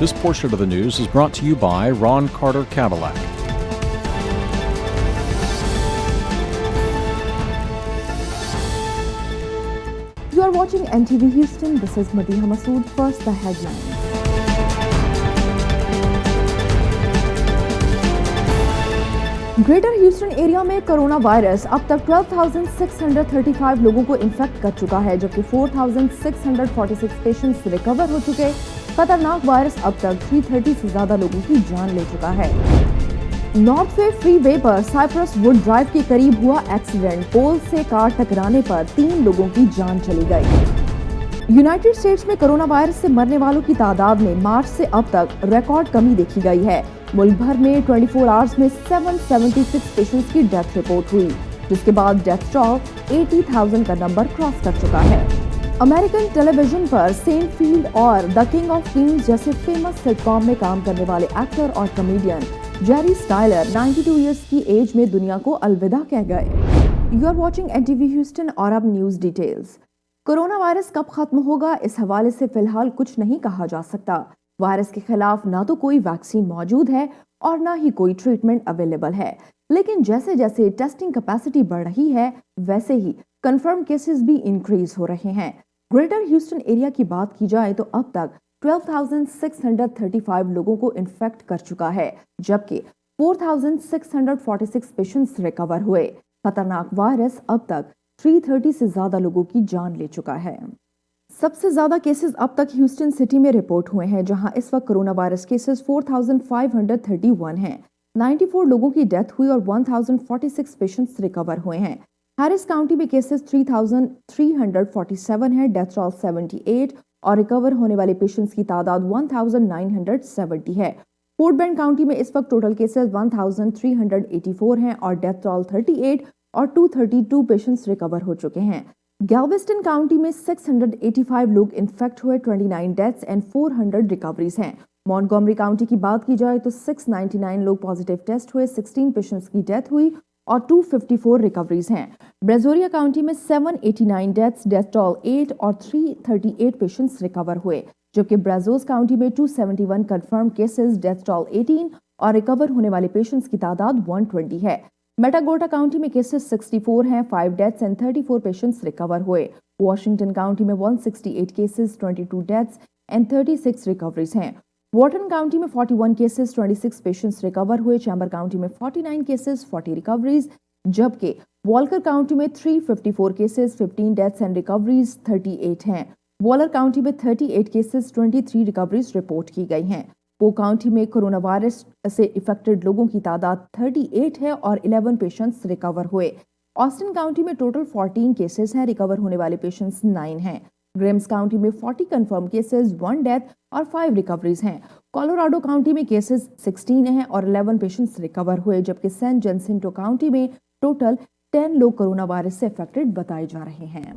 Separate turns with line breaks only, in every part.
This portion of the news is brought to you by Ron Carter Cadillac.
You are watching NTV Houston. This is Madiha Masood. First, the headlines. Greater Houston area में corona virus अब तक 12,635 लोगों को infect कर चुका है, जबकि 4,646 patients recover हो चुके। खतरनाक वायरस अब तक 330 से ज्यादा लोगों की जान ले चुका है। नॉर्थ वे फ्री वे पर साइप्रस वुड ड्राइव के करीब हुआ एक्सीडेंट। पोल से कार टकराने पर 3 लोगों की जान चली गई। यूनाइटेड स्टेट्स में कोरोना वायरस से मरने वालों की तादाद में मार्च से अब तक रिकॉर्ड कमी देखी गई है। मुल्क भर में 24 आवर्स में 776 पेशेंट्स की डेथ रिपोर्ट हुई, जिसके बाद डेथ टोल 80,000 का नंबर क्रॉस कर चुका है। अमेरिकन टेलीविजन पर सेनफील्ड और द किंग ऑफ क्वींस जैसे फेमस सिटकॉम में काम करने वाले एक्टर और कॉमेडियन जेरी स्टाइलर 92 इयर्स की एज में दुनिया को अलविदा कह गए। You are watching NTV Houston और अब न्यूज डिटेल्स। कोरोना वायरस कब खत्म होगा, इस हवाले से फिलहाल कुछ नहीं कहा जा सकता। वायरस के खिलाफ ना तो कोई वैक्सीन मौजूद है और ना ही कोई ट्रीटमेंट अवेलेबल है, लेकिन जैसे जैसे टेस्टिंग कैपेसिटी बढ़ रही है, वैसे ही कंफर्म केसेस भी इंक्रीज हो रहे हैं। ग्रेटर ह्यूस्टन एरिया की बात की जाए तो अब तक 12,635 लोगों को इन्फेक्ट कर चुका है, जबकि 4,646 पेशेंट्स रिकवर हुए। खतरनाक वायरस अब तक 330 से ज्यादा लोगों की जान ले चुका है। सबसे ज्यादा केसेस अब तक ह्यूस्टन सिटी में रिपोर्ट हुए हैं, जहां इस वक्त कोरोना वायरस केसेस 4,531 हैं। 94 लोगों की डेथ हुई और 1,046 पेशेंट्स रिकवर हुए हैं। हैरिस काउंटी में केसेस 3,347 है, डेथ टोल 78 और रिकवर होने वाले पेशेंट्स की तादाद 1,970 है। फोर्ट बेंड काउंटी में इस वक्त टोटल केसेस 1,384 हैं और डेथ टोल 38 और 232 पेशेंट्स रिकवर हो चुके हैं। गैल्वेस्टन काउंटी में 685 लोग इन्फेक्ट हुए, 29 डेथ्स एंड 400 रिकवरीज हैं। मॉन्टगोमरी काउंटी की बात की जाए तो 699 लोग पॉजिटिव टेस्ट हुए, 16 पेशेंट्स की डेथ हुई और 254 रिकवरीज हैं। ब्रेजोरिया काउंटी में 789 डेथ्स, डेथ टोल 8 और 338 पेशेंट्स रिकवर हुए, जबकि ब्राजोस काउंटी में 271 कंफर्म केसेस, डेथ टोल 18 और रिकवर होने वाले पेशेंट्स की तादाद 120 है। मेटागोटा काउंटी में केसेस 64 हैं, 5 डेथ्स एंड 34 पेशेंट्स रिकवर हुए। वॉशिंगटन काउंटी में 168 केसेस, 22 डेथ्स एंड 36 रिकवरीज हैं। वॉर्टन काउंटी में 41 केसेस, 26 पेशेंट्स रिकवर हुए। चैम्बर काउंटी में 49 केसेस, 40 रिकवरीज, जबकि वॉल्कर काउंटी में 354 केसेस, 15 डेथ्स एंड रिकवरीज 38 हैं। वॉलर काउंटी में 38 केसेस, 23 रिकवरीज रिपोर्ट की गई हैं। पो काउंटी में कोरोना वायरस से इफेक्टेड लोगों की तादाद 38 है और 11 पेशेंट्स रिकवर हुए। ऑस्टिन काउंटी में टोटल 14 केसेस हैं, रिकवर होने वाले पेशेंट्स 9 हैं। ग्रेम्स काउंटी में 40 कंफर्म केसेस, 1 डेथ और 5 रिकवरीज हैं। कोलोराडो काउंटी में केसेस 16 हैं और 11 पेशेंट्स रिकवर हुए, जबकि सैन जेसिंटो काउंटी में टोटल 10 लोग कोरोना वायरस से इफेक्टेड बताए जा रहे हैं।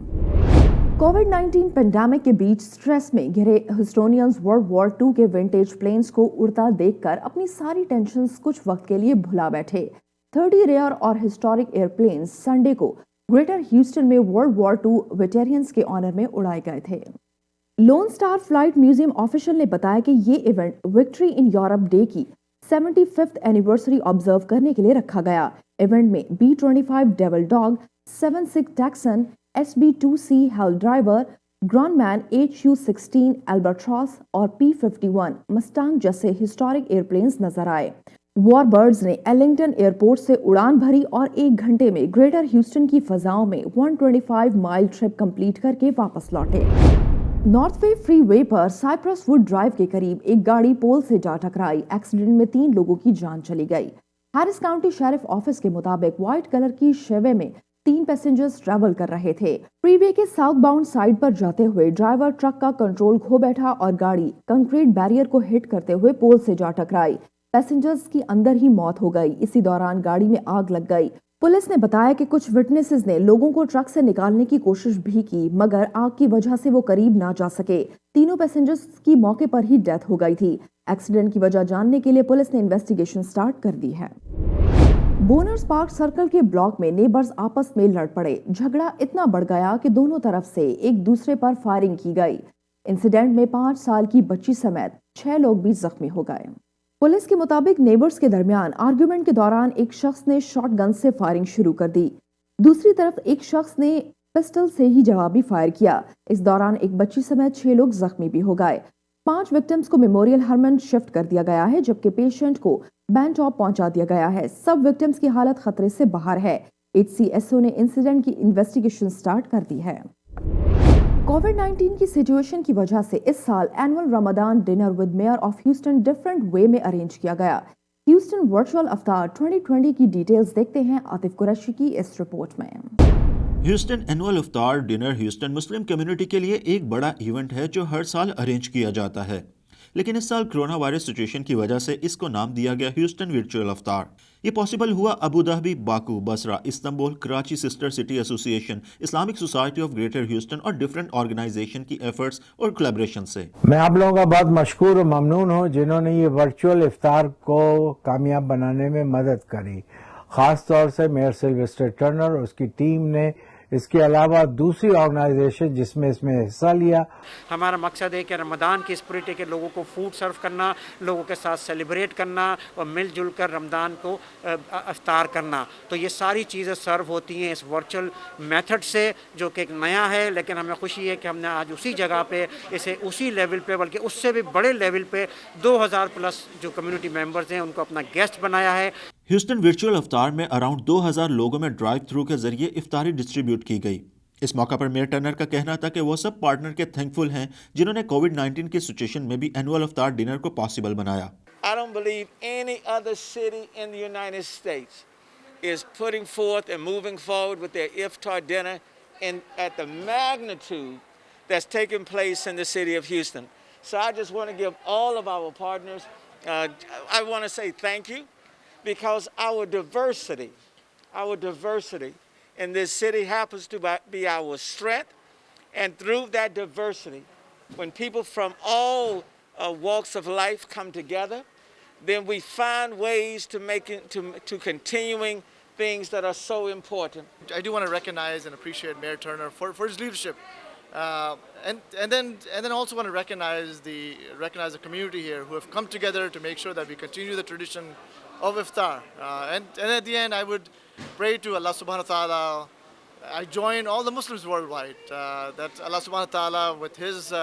कोविड-19 पेंडेमिक के बीच स्ट्रेस में घिरे ह्यूस्टोनियंस वर्ल्ड वॉर 2 के विंटेज प्लेन्स को उड़ता देखकर अपनी सारी टेंशन्स कुछ वक्त के लिए भुला बैठे। 30 रेयर और हिस्टोरिक एयरप्लेन्स संडे को ग्रेटर ह्यूस्टन में वर्ल्ड वॉर 2 वेटेरियंस के ऑनर में उड़ाए गए थे। Loan star flight museum official ने बताया कि ये event victory in Europe day की 75th एनिवर्सरी ऑब्जर्व करने के लिए रखा गया। इवेंट में B-25 Devil Dog, 76 Texan, SB-2C Hell Driver, Grumman HU-16 Albatross और P-51 मस्टांग जैसे हिस्टोरिक एयरप्लेन्स नजर आए। वॉरबर्ड्स ने एलिंगटन एयरपोर्ट से उड़ान भरी और 1 घंटे में ग्रेटर ह्यूस्टन की फजाओं में 125 माइल ट्रिप कंप्लीट करके वापस लौटे। नॉर्थ वे फ्री वे पर साइप्रस वुड ड्राइव के करीब एक गाड़ी पोल से जा टकराई। एक्सीडेंट में 3 लोगों की जान चली गई। हैरिस काउंटी शेरिफ ऑफिस के मुताबिक व्हाइट कलर की शेवे में 3 पैसेंजर्स ट्रैवल कर रहे थे। फ्रीवे के साउथ बाउंड साइड पर जाते हुए ड्राइवर ट्रक का कंट्रोल खो बैठा और गाड़ी कंक्रीट बैरियर को हिट करते हुए पोल से जा टकराई। पैसेंजर्स की अंदर ही मौत हो गई। इसी दौरान गाड़ी में आग लग गई। पुलिस ने बताया कि कुछ विटनेसेस ने लोगों को ट्रक से निकालने की कोशिश भी की, मगर आग की वजह से वो करीब ना जा सके। तीनों पैसेंजर्स की मौके पर ही डेथ हो गई थी। एक्सीडेंट की वजह जानने के लिए पुलिस ने इन्वेस्टिगेशन स्टार्ट कर दी है। बोनर्स पार्क सर्कल के ब्लॉक में नेबर्स आपस में लड़ पड़े। झगड़ा इतना बढ़ गया कि दोनों तरफ से एक दूसरे पर फायरिंग की गई। इंसिडेंट में 5 साल की बच्ची समेत 6 लोग भी जख्मी हो गए। पुलिस के मुताबिक नेबर्स के दरमियान आर्ग्यूमेंट के दौरान एक शख्स ने शॉटगन से फायरिंग शुरू कर दी। दूसरी तरफ एक शख्स ने पिस्टल से ही जवाबी फायर किया। इस दौरान एक बच्ची समेत 6 लोग जख्मी भी हो गए। 5 विक्टिम्स को मेमोरियल हरमन शिफ्ट कर दिया गया है, जबकि पेशेंट को बैंटॉप पहुंचा दिया गया है। सब विक्टिम्स की हालत खतरे से बाहर है। HCSO ने इंसिडेंट की इन्वेस्टिगेशन स्टार्ट कर दी है। कोविड-19 की सिचुएशन की वजह से इस साल annual Ramzan dinner with mayor of Houston different way में अरेंज किया गया। ह्यूस्टन वर्चुअल अफ्तार 2020 की डिटेल्स देखते हैं आतिफ कुरैशी की इस रिपोर्ट में।
ह्यूस्टन एनुअल इफ्तार डिनर ह्यूस्टन मुस्लिम कम्युनिटी के लिए एक बड़ा इवेंट है जो हर साल अरेंज किया जाता है, लेकिन इस साल कोरोना वायरस सिचुएशन की वजह से इसको नाम दिया गया ह्यूस्टन वर्चुअल अफ्तार। ये पॉसिबल हुआ Abu Dhabi, Baku, Basra, Istanbul, Karachi sister city association, Islamic society of greater Houston और डिफरेंट ऑर्गेनाइजेशन की एफर्ट्स और कोलैबोरेशन से।
मैं आप लोगों का बहुत मशकूर और ममनून हूँ जिन्होंने ये वर्चुअल इफ्तार को कामयाब बनाने में मदद करी, ख़ास तौर से मेयर सिल्वेस्टर टर्नर और उसकी टीम ने, इसके अलावा दूसरी ऑर्गेनाइजेशन जिसमें इसमें हिस्सा लिया।
हमारा मकसद है कि रमज़ान की स्पिरिट है कि लोगों को फूड सर्व करना, लोगों के साथ सेलिब्रेट करना और मिलजुल कर रमज़ान को इफ्तार करना। तो ये सारी चीज़ें सर्व होती हैं इस वर्चुअल मेथड से, जो कि एक नया है, लेकिन हमें खुशी है कि हमने आज उसी जगह पे इसे उसी लेवल पे, बल्कि उससे भी बड़े लेवल पे 2000 प्लस जो कम्युनिटी मेंबर्स हैं उनको अपना गेस्ट बनाया है।
ह्यूस्टन वर्चुअल अफ्तार में अराउंड 2000 लोगों में ड्राइव थ्रू के जरिए इफ्तारी डिस्ट्रीब्यूट की गई। इस मौका पर मेयर टर्नर का कहना था कि वो सब पार्टनर के थैंकफुल हैं जिन्होंने कोविड-19 की सिचुएशन में भी एनुअल इफ्तार डिनर को पॉसिबल बनाया।
I don't believe any other city in the United States is putting forth and moving forward with their iftar dinner at the magnitude that's taking place in the city of Houston. So I just want to give all of our partners, I want to say thank you, because our diversity in this city happens to be our strength, and through that diversity, when people from all walks of life come together, then we find ways to to continuing things that are so important.
I do want to recognize and appreciate Mayor Turner for his leadership, and then also want to recognize the community here who have come together to make sure that we continue the tradition of iftar. And at the end, I would pray to Allah subhanahu wa ta'ala. I join all the Muslims worldwide that Allah subhanahu wa ta'ala, with His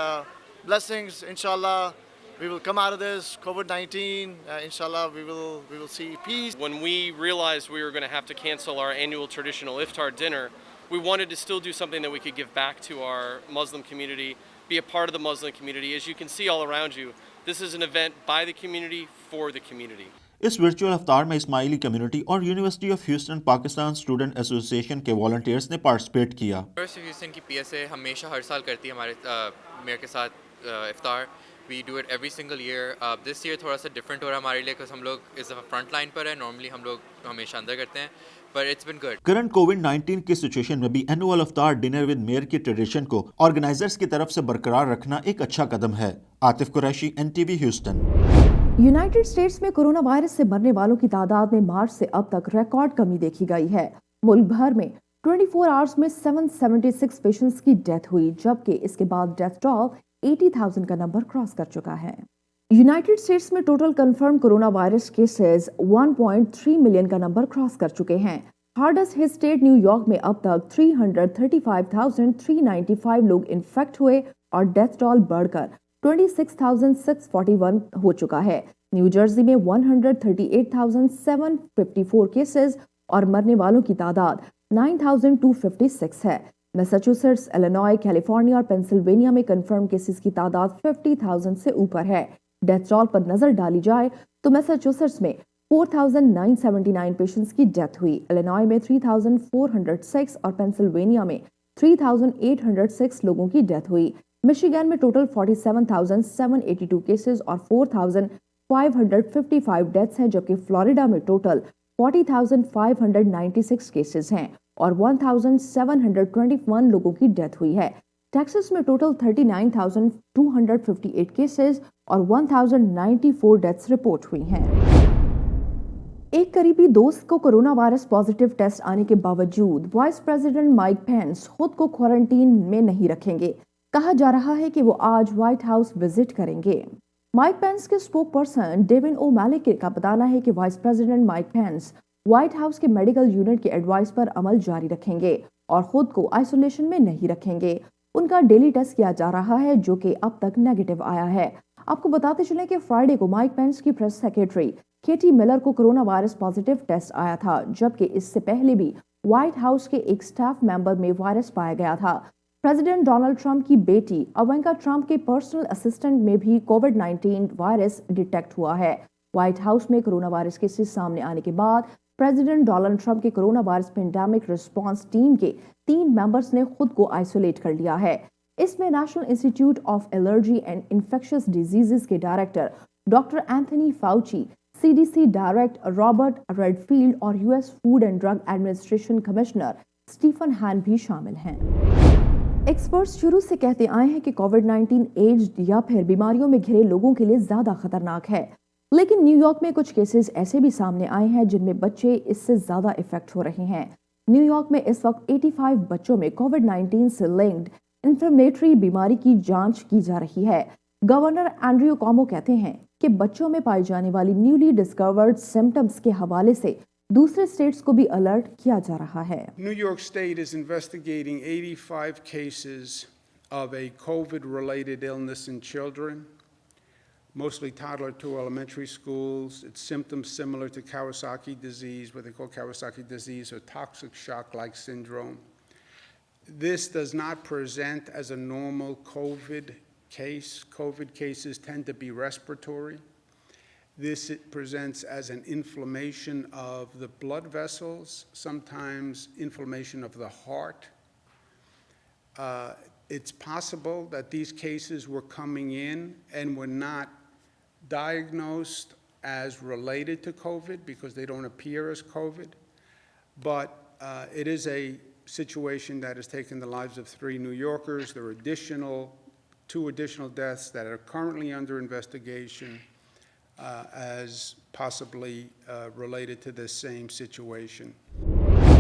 blessings, inshallah, we will come out of this COVID-19. Inshallah, we will see peace.
When we realized we were going to have to cancel our annual traditional iftar dinner, we wanted to still do something that we could give back to our Muslim community, be a part of the Muslim community. As you can see all around you, this is an event by the community for the community.
इस virtual अफ्तार में Ismaili community और university of Houston Pakistan student association के volunteers ने participate किया।
University of Houston की PSA हमेशा हर साल करती है हमारे मेयर के साथ इफ्तार। We do it every single year. This year थोड़ा सा डिफरेंट हो रहा है हमारे लिए, बिकॉज हम लोग इस दफ़ा फ्रंट लाइन पर है। नॉर्मली हम लोग हमेशा अंदर करते हैं, but it's been good.
Current कोविड-19 की सिचुएशन में भी एनुअल अफ्तार डिनर विद मेयर की ट्रेडिशन को ऑर्गेनाइजर्स की तरफ से बरकरार रखना एक अच्छा कदम है। Atif Qureshi, NTV Houston.
United States में कोरोना वायरस से मरने वालों की तादाद में मार्च से अब तक रिकॉर्ड कमी देखी गई है। मुल्क भर में 24 आवर्स में 776 पेशेंट्स की डेथ हुई, जबकि इसके बाद डेथ टोल 80,000 का नंबर क्रॉस कर चुका है। यूनाइटेड स्टेट्स में total confirm corona virus cases 1.3 million का नंबर क्रॉस कर चुके हैं। हार्डेस्ट हिट स्टेट न्यूयॉर्क में अब तक 335,395 लोग इन्फेक्ट हुए और डेथ टोल बढ़कर 26,641 हो चुका है। न्यू जर्सी में 138,754 केसेस और मरने वालों की तादाद 9,256 है। मैसाचुसेट्स, इलिनॉय, कैलिफोर्निया और पेंसिल्वेनिया में कंफर्म केसेस की तादाद 50,000 से ऊपर है। डेथ टोल पर नजर डाली जाए तो मैसाचुसेट्स में 4,979 पेशेंट्स की डेथ हुई, इलिनॉय में 3,406 और पेंसिल्वेनिया में 3,806 लोगों की डेथ हुई। मिशिगन में टोटल 47,782 केसेस और 4,555 डेथ्स हैं, जबकि फ्लोरिडा में टोटल 40,596 केसेस हैं और 1,721 लोगों की डेथ हुई है। टेक्सास में टोटल 39,258 केसेस और 1,094 डेथ्स रिपोर्ट हुई हैं। एक करीबी दोस्त को कोरोना वायरस पॉजिटिव टेस्ट आने के बावजूद वाइस प्रेसिडेंट माइक पेंस खुद को क्वारंटीन में नहीं रखेंगे। کہا جا رہا ہے کہ وہ آج وائٹ ہاؤس وزٹ کریں گے۔ مائک پینس کے اسپوک پرسن ڈیون او میلک کا بتانا ہے کہ وائس پریزیڈنٹ مائک پینس وائٹ ہاؤس کے میڈیکل یونٹ کے ایڈوائس پر عمل جاری رکھیں گے اور خود کو آئسولیشن میں نہیں رکھیں گے۔ ان کا ڈیلی ٹیسٹ کیا جا رہا ہے جو کہ اب تک نیگیٹو آیا ہے۔ آپ کو بتاتے چلیں کہ فرائیڈے کو مائک پینس کی پریس سیکرٹری کیٹی ملر کو کرونا وائرس پازیٹیو ٹیسٹ آیا تھا، جبکہ اس سے پہلے بھی وائٹ ہاؤس کے ایک سٹاف ممبر میں وائرس پایا گیا تھا۔ پریزیڈنٹ ڈونلڈ ٹرمپ کی بیٹی اوینکا ٹرمپ کے پرسنل اسسٹنٹ میں بھی کووڈ-19 وائرس ڈیٹیکٹ ہوا ہے۔ وائٹ ہاؤس میں کرونا وائرس کیسز سامنے آنے کے بعد پریزیڈنٹ ڈونلڈ ٹرمپ کے corona virus pandemic response team کے 3 ممبرز نے خود کو آئسولیٹ کر لیا ہے۔ اس میں National Institute of Allergy and Infectious Diseases کے director doctor Anthony Fauci, CDC director Robert Redfield اور US Food and Drug Administration commissioner Stephen Hahn بھی شامل ہیں۔ ایکسپرٹس شروع سے کہتے آئے ہیں کہ کووڈ-19 ایجڈ یا پھر بیماریوں میں گھرے لوگوں کے لیے زیادہ خطرناک ہے، لیکن نیو یارک میں کچھ کیسز ایسے بھی سامنے آئے ہیں جن میں بچے اس سے زیادہ افیکٹ ہو رہے ہیں۔ نیو یارک میں اس وقت 85 بچوں میں کووڈ-19 سے لنکڈ انفلیمیٹری بیماری کی جانچ کی جا رہی ہے۔ گورنر اینڈریو کومو کہتے ہیں کہ بچوں میں پائی جانے والی نیولی ڈسکورڈ سمپٹمز کے حوالے سے دوسرے اسٹیٹس کو بھی الرٹ کیا جا رہا ہے۔
New York State is investigating 85 cases of a COVID-related illness in children, mostly toddler to elementary schools. It's symptoms similar to Kawasaki disease, what they call Kawasaki disease or toxic shock-like syndrome. This does not present as a normal COVID case. COVID cases tend to be respiratory. This presents as an inflammation of the blood vessels, sometimes inflammation of the heart. It's possible that these cases were coming in and were not diagnosed as related to COVID because they don't appear as COVID. But it is a situation that has taken the lives of 3 New Yorkers. There are 2 additional deaths that are currently under investigation as possibly related to this same situation.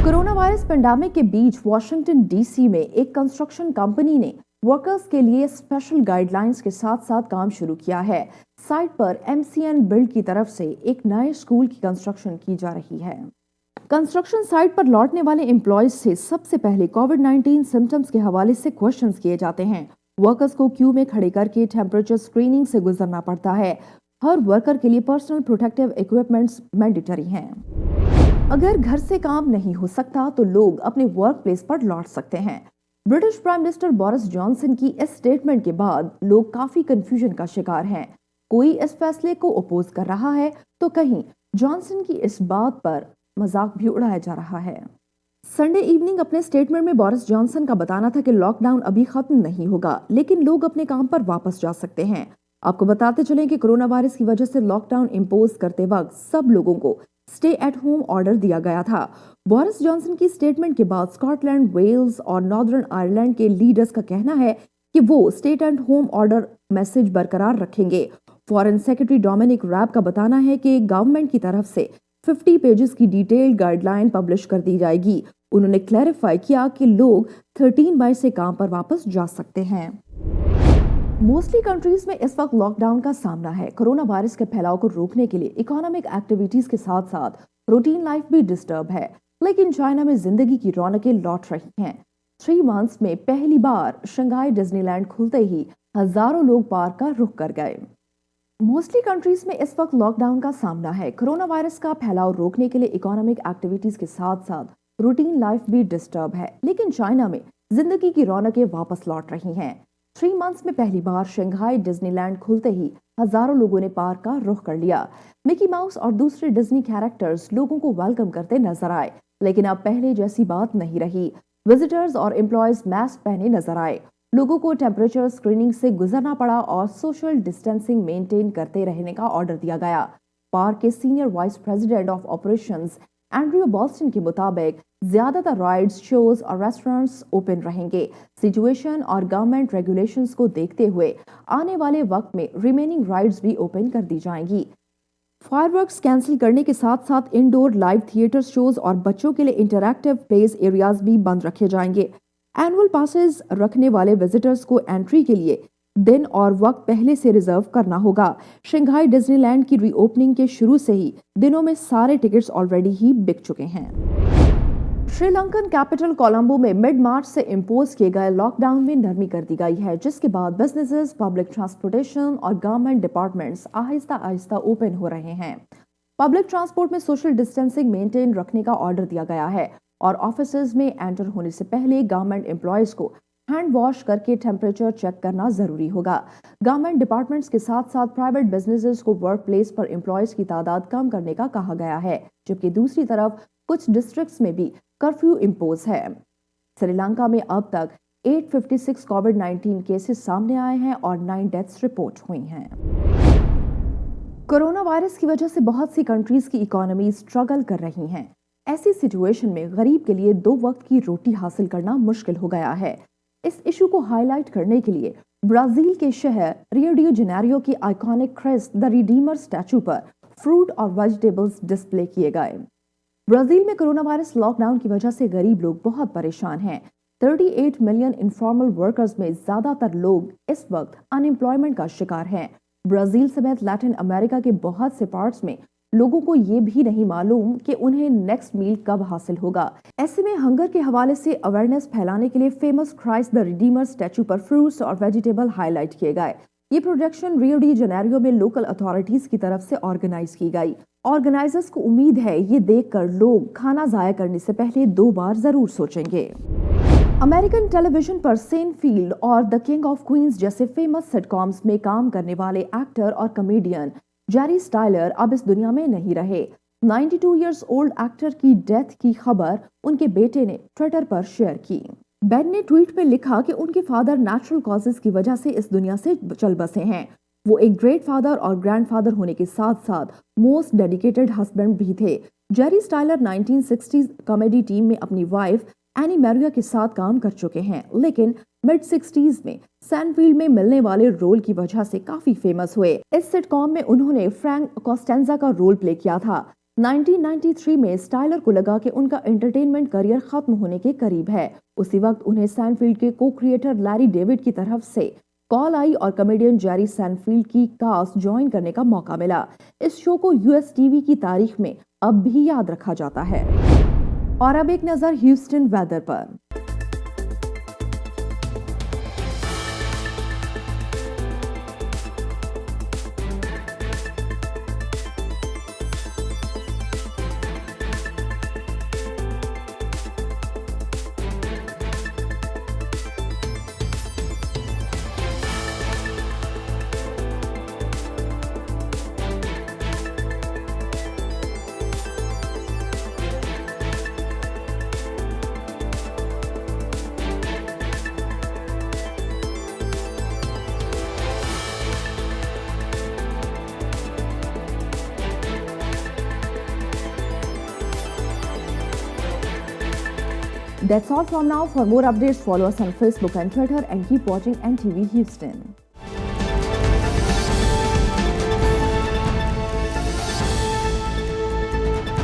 Corona virus pandemic کے بیچ Washington D C میں ایک construction company نے workers کے لیے special guide lines کے ساتھ ساتھ کام شروع کیا ہے۔ سائٹ پر MCN بلڈ کی طرف سے ایک نئے اسکول کی کنسٹرکشن کی جا رہی ہے۔ کنسٹرکشن سائٹ پر لوٹنے والے امپلائیز سے سب سے پہلے کووڈ-19 سمپٹمز کے حوالے سے کوشچنز کیے جاتے ہیں۔ ورکرز کو کیو میں کھڑے کر کے ٹیمپریچر اسکریننگ سے گزرنا پڑتا ہے۔ ہر ورکر کے لیے پرسنل پروٹیکٹیو ایکوپمنٹس مینڈیٹری ہیں۔ اگر گھر سے کام نہیں ہو سکتا تو لوگ اپنے ورک پلیس پر لوٹ سکتے ہیں۔ British prime minister Boris Johnson کی اس سٹیٹمنٹ کے بعد لوگ کافی کنفیوژن کا شکار ہیں۔ کوئی اس فیصلے کو اپوز کر رہا ہے تو کہیں جانسن کی اس بات پر مذاق بھی اڑایا جا رہا ہے۔ سنڈے ایوننگ اپنے سٹیٹمنٹ میں بورس جانسن کا بتانا تھا کہ لاک ڈاؤن ابھی ختم نہیں ہوگا، لیکن لوگ اپنے کام پر واپس جا سکتے ہیں۔ آپ کو بتاتے چلیں کہ کرونا وائرس کی وجہ سے لاک ڈاؤن امپوز کرتے وقت سب لوگوں کو اسٹے ایٹ ہوم آرڈر دیا گیا تھا۔ بورس جانسن کی سٹیٹمنٹ کے بعد اسکاٹ لینڈ، ویلز اور ناردرن آئرلینڈ کے لیڈرز کا کہنا ہے کہ وہ stay at home order message برقرار رکھیں گے۔ فارن سیکرٹری ڈومینک ریب کا بتانا ہے کہ گورنمنٹ کی طرف سے 50 پیجز کی ڈیٹیل گائیڈ لائن پبلش کر دی جائے گی۔ انہوں نے کلیریفائی کیا کہ لوگ 13 مئی سے کام پر واپس جا سکتے ہیں۔ موسٹلی کنٹریز میں اس وقت لاک ڈاؤن کا سامنا ہے۔ کرونا وائرس کے پھیلاؤ کو روکنے کے لیے اکنامک ایکٹیویٹیز کے ساتھ ساتھ روٹین لائف بھی ڈسٹرب ہے، لیکن چائنا میں زندگی کی رونقیں لوٹ رہی ہیں۔ 3 منتھس میں پہلی بار شنگھائی ڈزنی لینڈ کھلتے ہی ہزاروں لوگ پارک کا رخ کر گئے۔ موسٹلی کنٹریز میں اس وقت لاک ڈاؤن کا سامنا ہے۔ کرونا وائرس کا پھیلاؤ روکنے کے لیے اکنامک ایکٹیویٹیز کے ساتھ ساتھ روٹین لائف بھی ڈسٹرب ہے، لیکن چائنا میں زندگی کی رونقیں واپس لوٹ رہی ہیں۔ 3 منتھس میں پہلی بار شنگھائی ڈزنی لینڈ کھلتے ہی ہزاروں لوگوں نے پارک کا رخ کر لیا۔ مکی ماؤس اور دوسرے ڈزنی کیریکٹرز لوگوں کو ویلکم کرتے نظر آئے، لیکن اب پہلے جیسی بات نہیں رہی۔ وزٹرز اور امپلائیز ماسک پہنے نظر آئے۔ لوگوں کو ٹیمپریچر اسکریننگ سے گزرنا پڑا اور سوشل ڈسٹینسنگ مینٹین کرتے رہنے کا آرڈر دیا گیا۔ پارک کے senior vice president of operations Andrew Balston کے مطابق زیادہ تر رائڈز، شوز اور ریسٹورنٹس اوپن رہیں گے۔ سچویشن اور گورنمنٹ ریگولیشنز کو دیکھتے ہوئے آنے والے وقت میں ریمیننگ رائڈز بھی اوپن کر دی جائیں گی۔ فائر ورکس کینسل کرنے کے ساتھ ساتھ انڈور لائیو تھیٹر شوز اور بچوں کے لیے انٹریکٹیو پلیز ایریاز بھی بند رکھے جائیں گے۔ एनुअल पासेस रखने वाले विजिटर्स को एंट्री के लिए दिन और वक्त पहले से रिजर्व करना होगा। शंघाई डिज्नीलैंड की रीओपनिंग के शुरू से ही दिनों में सारे टिकट्स ऑलरेडी ही बिक चुके हैं। श्रीलंकन कैपिटल कोलंबो में मिड मार्च से इंपोज किए गए लॉकडाउन में नरमी कर दी गई है, जिसके बाद बिजनेसेस, पब्लिक ट्रांसपोर्टेशन और government departments Aahista Aahista open हो रहे हैं। पब्लिक ट्रांसपोर्ट में सोशल डिस्टेंसिंग मेंटेन रखने का ऑर्डर दिया गया है और ऑफिसेज में एंटर होने से पहले गवर्नमेंट एम्प्लॉयज को हैंड वॉश करके टेम्परेचर चेक करना जरूरी होगा। गवर्नमेंट डिपार्टमेंट्स के साथ साथ प्राइवेट बिजनेसेस को वर्क प्लेस पर एम्प्लॉयज की तादाद कम करने का कहा गया है, जबकि दूसरी तरफ कुछ डिस्ट्रिक्ट्स में भी कर्फ्यू इम्पोज है। श्रीलंका में अब तक 856 कोविड-19 केसेस सामने आए हैं और 9 डेथ्स रिपोर्ट हुई हैं। कोरोना वायरस की वजह से बहुत सी कंट्रीज की इकोनॉमी स्ट्रगल कर रही हैं। ऐसी सिचुएशन में गरीब के लिए 2 वक्त की रोटी हासिल करना मुश्किल हो गया है। इस इशू को हाईलाइट करने के लिए ब्राजील के शहर रियो डी जेनेरियो की iconic Christ the Redeemer statue पर फ्रूट और वेजिटेबल्स डिस्प्ले किए गए। ब्राजील में कोरोना वायरस लॉकडाउन की वजह से गरीब लोग बहुत परेशान हैं। 38 मिलियन इनफॉर्मल वर्कर्स में ज्यादातर लोग इस वक्त अनएम्प्लॉयमेंट का शिकार हैं। ब्राजील समेत लैटिन अमेरिका के बहुत से पार्ट्स में लोगों को ये भी नहीं मालूम कि उन्हें नेक्स्ट मील कब हासिल होगा। ऐसे में हंगर के हवाले से अवेयरनेस फैलाने के लिए famous Christ the Redeemer statue पर फ्रूट्स और वेजिटेबल हाईलाइट किए गए। ये प्रोजेक्शन रियो डी जेनेरियो में लोकल अथॉरिटीज की तरफ से ऑर्गेनाइज की गई। ऑर्गेनाइजर्स को उम्मीद है ये देखकर लोग खाना जाया करने से पहले 2 बार जरूर सोचेंगे। अमेरिकन टेलीविजन पर सेनफील्ड और द किंग ऑफ क्वींस जैसे फेमस सिटकॉम्स में काम करने वाले एक्टर और कॉमेडियन जेरी स्टाइलर अब इस दुनिया में नहीं रहे। 92 इयर्स ओल्ड एक्टर की डेथ की खबर उनके बेटे ने ट्विटर पर शेयर की। बेन ने ट्वीट में लिखा कि उनके फादर नेचुरल कॉजेज की वजह से इस दुनिया से चल बसे हैं। वो एक ग्रेट फादर और ग्रैंडफादर होने के साथ साथ मोस्ट डेडिकेटेड हस्बैंड भी थे। Jerry styler 1960s comedy team में अपनी वाइफ एनी मैरिया के साथ काम कर चुके हैं, लेकिन मिड 60s में सैनफील्ड में मिलने वाले रोल की वजह से काफी फेमस हुए। इस सिटकॉम में उन्होंने फ्रैंक कोस्टेंजा का रोल प्ले किया था। 1993 में स्टाइलर को लगा कि उनका एंटरटेनमेंट करियर खत्म होने के करीब है। उसी वक्त उन्हें सैनफील्ड के को क्रिएटर लैरी डेविड की तरफ से कॉल आई और कॉमेडियन जेरी सैनफील्ड की कास्ट ज्वाइन करने का मौका मिला। इस शो को यूएस टीवी की तारीख में अब भी याद रखा जाता है। और अब एक नजर ह्यूस्टन वेदर पर। That's all from now. For more updates, follow us on Facebook and Twitter and keep watching NTV Houston.